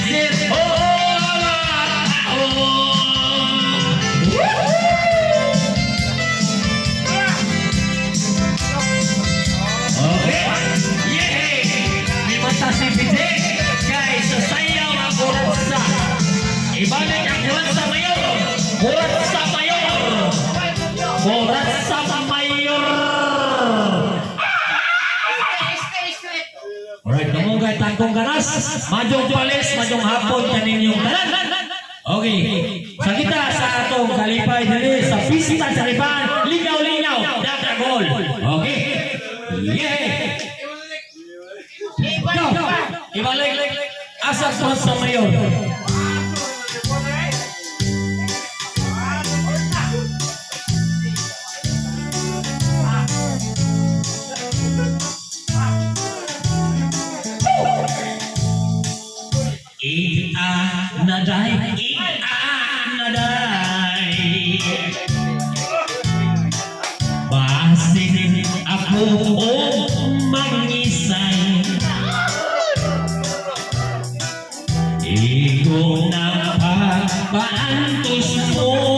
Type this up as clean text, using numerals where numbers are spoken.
Visit okay. Yay! Limata si Visit. Guys, sasayaw ang kuratsa. Ibalik ang kuratsa mayor. Kuratsa mayor. Kuratsa mayor. Alright, namugay tangkong ganas. Majong palis, majong hapon kaninyong tanan. Okay. Sa kita sa atong kalipay dili sa pista sa riban, lingaw-lingaw, dakagol. Okay. Yeah. Go. Ibalik. Asa sa mayor. Naday, basin ako mangisay, ikaw na paantos mo.